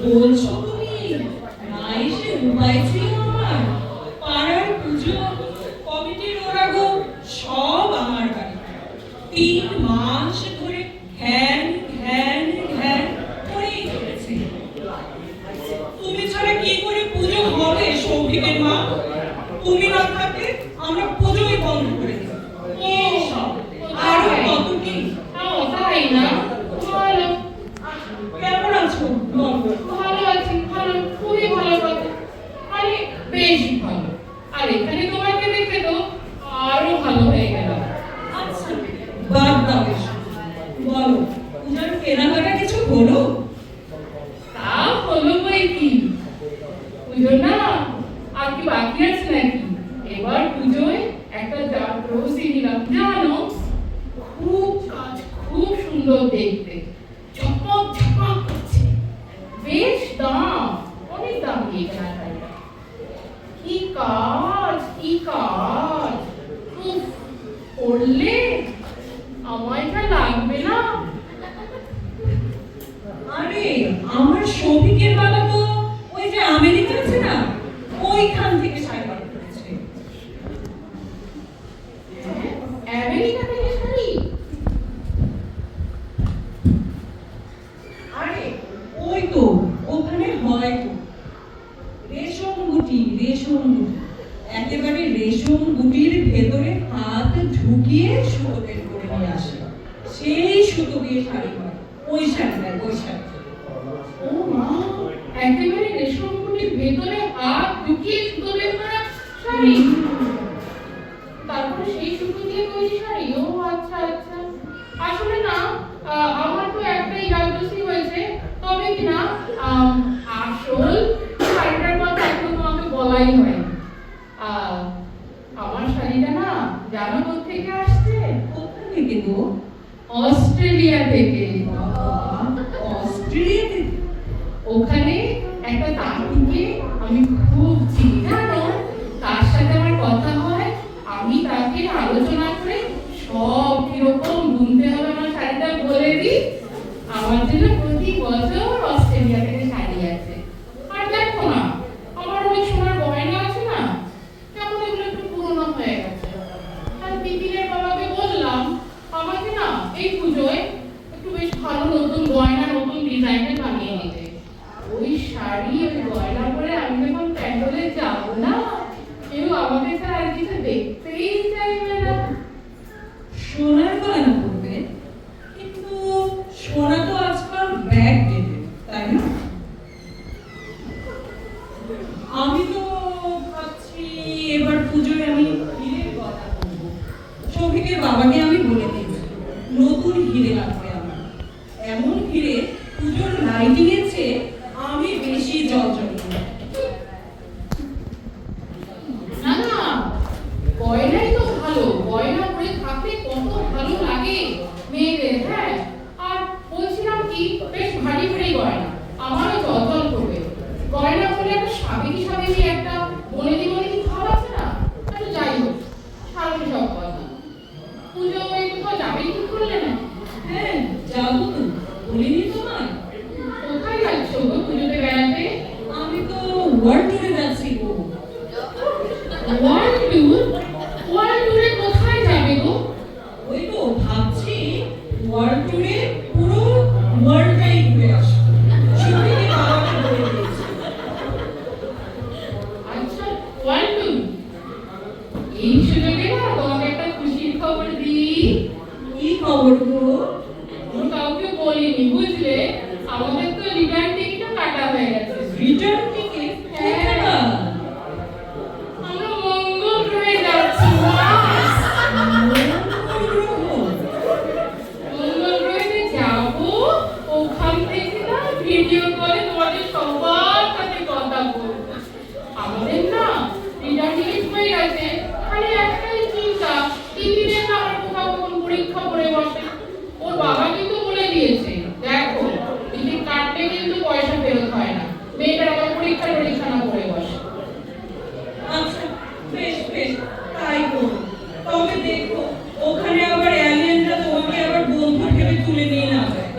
বলছো তুমি? না এসে উপায় ছিল আমার? পাড়ার পুজো কমিটির ওরা গো সব আমার বাড়ি। 3 মাস ধরে ঘ্যান ঘ্যান ঘ্যান করেই চলেছে। তুমি ছাড়া কি করে পুজো হবে সৌভিকের মা? তুমি না থাকলে আমরা পুজোই বন্ধ করে দেব। আরো কত কি? তাই না? ভালো। কেমন আছো? ভালো আছি, ভালো, খুবই ভালো কথা। আরে বেশ ভালো। আর এখানে তোমাকে দেখে তো আরো ভালো হয়ে গেল। আচ্ছা বাদ দাও এসব। বলো পূজার কেনাকাটা কিছু হলো? তা হলো বই কি, পুজো না আর কি বাকি আছে নাকি? এবার পুজোয় একটা জাগ্রসী নিলাম জানো, খুব কাজ, খুব সুন্দর দেখতে, ঝকমক ঝকমক করছে, বেশ দাম, অনেক দাম দিয়ে কেনাকাটা। কি কাজ, কি কাজ, উফ, করলে আমায়টা লাগবে না? আরে আমার সৌভিকের বাবা তো ওই যে আমেরিকা আছে না, ওইখান থেকে শাড়ি বার করেছে। আমেরিকা থেকে শাড়ি? আরে ওই তো ওখানে হয় তো রেশম গুটি, রেশম গুটি, একেবারে রেশম গুটির ভেতরে হাত ঢুকিয়ে সুতো বের করে নিয়ে আসে, সেই সুতো দিয়ে শাড়ি হয়। ওই শাড়িটা, ওই শাড়ি। ও মা, একেবারে রেশম গুটির ভেতরে হাত ঢুকিয়ে সুতো বের করা শাড়ি, তারপরে সেই সুতো দিয়ে তৈরি শাড়ি। ও আচ্ছা আচ্ছা। আসলে না আমার তো একটাই জাগ্রসী হয়েছে, তবে কি না আসল শাড়িটার কথা এখন তোমাকে বলাই হয়নি। আমার শাড়িটা না জানো কোথেকে আসছে? কোথা থেকে গো? অস্ট্রেলিয়া থেকে। অস্ট্রেলিয়া থেকে? ওখানে একটা তাঁতিকে আমি খুব চিনি জানো, তার সাথে আমার কথা হয়, আমি তাকে আলোচনা করে সব কিরকম বুনতে হবে আমার শাড়িটা বলে দিই। আমার জন্য প্রতি বছর অস্ট্রেলিয়া থেকে শাড়ি আছে। আর দেখো না, আমার অনেক সোনার গয়না আছে না, কেমন এগুলো একটু পুরোনো হয়ে গেছে। আর বিপিনের বাবাকে বললাম আমাকে না এই পুজোয় একটু বেশ ভালো নতুন গয়না, নতুন ডিজাইনের বানিয়ে দিতে। ওই শাড়ি, ওই গয়না পরে আমি যখন প্যান্ডেলে যাবো না, কেউ আমাকে ছাড়া আর কিছু দেখতেই চাইবে না। সোনার গয়না পরবে? কিন্তু সোনা তো আজকাল ব্যাগ দেবে, তাই না? আমি তো ভাবছি এবার পুজোয় আমি হীরের গয়না পরবো। সৌভিকের বাবাকে আমি বলে দিয়েছি নতুন হিরে লাগবে আমার। এমন হিরে পুজোর লাইটিং এর চেয়ে আমি বেশি জলজল করি। না না, গয়নাই তো ভালো, গয়না পরে থাকলে কত ভালো লাগে মেয়েদের। হ্যাঁ, আর বলছিলাম কি, বেশ ভারী ভারী গয়না, আমারও জলজল করবে। গয়না পরে একটা সাবেকি সাবেকি একটা বনেদি বনেদি ভাব আছে না। আচ্ছা যাই হোক, ছাড়ো সব কথা। পুজোয় কোথাও যাবে ঠিক করলে না? হ্যাঁ যাবো তো, বলিনি তোমায়? কোথায় যাচ্ছ গো পুজোতে বেড়াতে? আমি তো ওয়ার্ল্ড ট্যুরে যাচ্ছি গো। World tour? ওয়ার্ল্ড ট্যুরে কোথায় যাবে গো? ওই তো ভাবছি ওয়ার্ল্ড ট্যুরে পুরো ওয়ার্ল্ডটাই ঘুরে আসবো। সৌভিকের বাবাকে বলে দিয়েছি। আচ্ছা, ওয়ার্ল্ড ট্যুর। এই সুযোগে না তোমাকে একটা খুশির খবর দিই। কি খবর গো? আমি কাউকে বলিনি বুঝলে, আমাদের তো রিটার্ন টিকিটও কাটা হয়ে গেছে। Return ticket? হ্যাঁ, আমরা মঙ্গল গ্রহে যাচ্ছি। মঙ্গল গ্রহে যাবো, ওখান থেকে না ভিডিও কলে তোমাদের সবার সাথে কথা বলবো। আমাদের না রিটার্ন টিকিট হয়ে গেছে, খালি একটাই চিন্তা, টিকিটের না আমার কোথাও কোন পরীক্ষা পড়ে বসে। ওর বাবা কিন্তু বলে দিয়েছে, দেখো টিকিট কাটলে কিন্তু পয়সা ফেরত হয় না, মেয়েটার আবার পরীক্ষা টরীক্ষা না করে বসে। আচ্ছা বেশ বেশ তাই করো। তবে দেখো ওখানে আবার অ্যালিয়েনরা তোমাকে আবার বন্ধু ভেবে তুলে নিয়ে না যায়।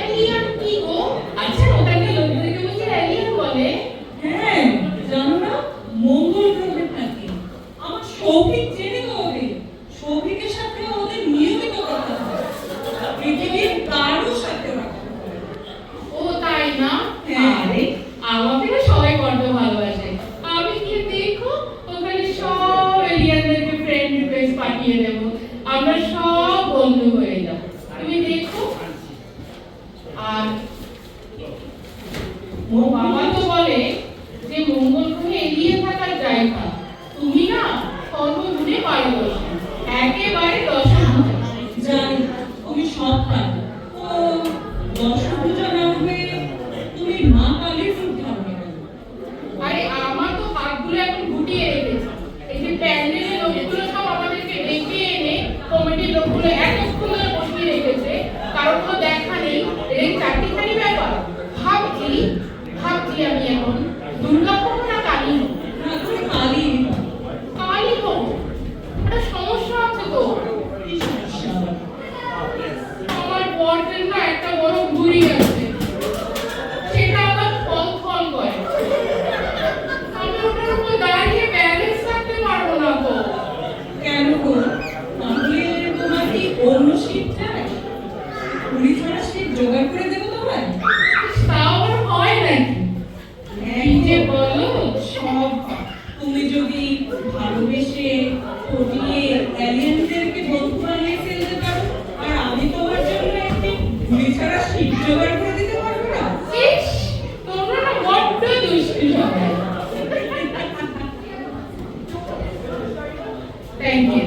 এলিয়ান কি গো? আচ্ছা ওটা নিয়ে বাবা তো বলে যে মঙ্গল গ্রহে এগিয়ে থাকার জায়গা, তুমি না সর্বগুণে পারদর্শী, একেবারে দশভুজা। জানি তুমি সব পারো। ও দশভুজা না হয়ে তুমি মা কালীর রূপ ধারণ করো। আরে আমার তো হাতগুলো এখন গুটিয়ে রেখেছে। এই যে প্যান্ডেলের লোকগুলো সব আমাদেরকে ডেকে এনে কমিটির লোকগুলো এতক্ষণ ধরে বসিয়ে রেখেছে, কারোর কোনো দেখা নেই। এই চারটিখানি ব্যাপার। ভাবছি আমি এখন দুর্গা হবো না কালী হবো। না তুমি কালী কালী হবো, একটা সমস্যা আছে তো। কি সমস্যা? আমার বরের না একটা বড় ঘুড়ি আছে, সেটা আবার ফল করে। আমি ওটার উপর দাঁড়িয়ে ব্যালেন্স রাখতে পারবো না তো। কেন গো? তাহলে তোমার কি অন্য শীত চাই? পুরী ছাড়া শীত জোগাড় করে দেবো তোমায়? তাও আবার হয় নাকি? এই যে বলো। সব তুমি যদি ভালোবেসে পটিয়ে অ্যালিয়েনদেরকে বন্ধু বানিয়ে ফেলতে পারো, আর আমি তোমার জন্য একটি পুরী ছাড়া শীত জোগাড় করে দিতে পারবো না? ইস, তোমরা না বড্ড দুষ্টু সবাই। Thank you.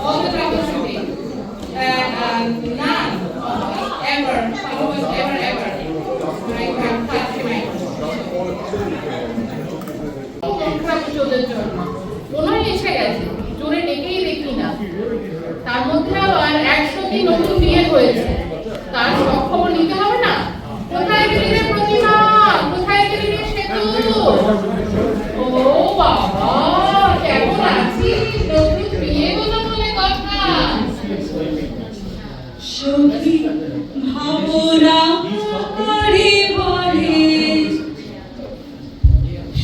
all the troubleshooting. And none ever, almost ever, I have touched my প্রতিশোধের জন্য ওনাই এসে গেছে, জোরে ডেকেই দেখি না। তার মধ্যে আবার 100টি নতুন বিয়ে হয়েছে, তার সব খবর নিতে হবে না? কোথায় গেলি রে প্রতিমা, কোথায় গেলি রে সেতু? ও বাবা, কেমন আছিস? নতুন বিয়ে হলো বলে কথা। সখী ভাবনা করে বলে,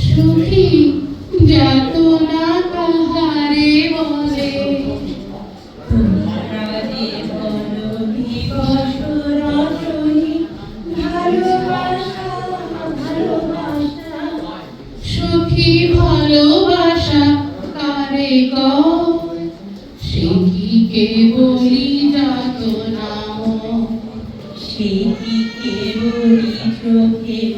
সুখী যাতনা কাহারে বলে, তোমরা জীবন দিবস রজনী ভালোবাসা ভালোবাসা। সুখী ভালোবাসা কারে কয়, সে কি কেবলি যাতনা? সে কি কেবলই চোখের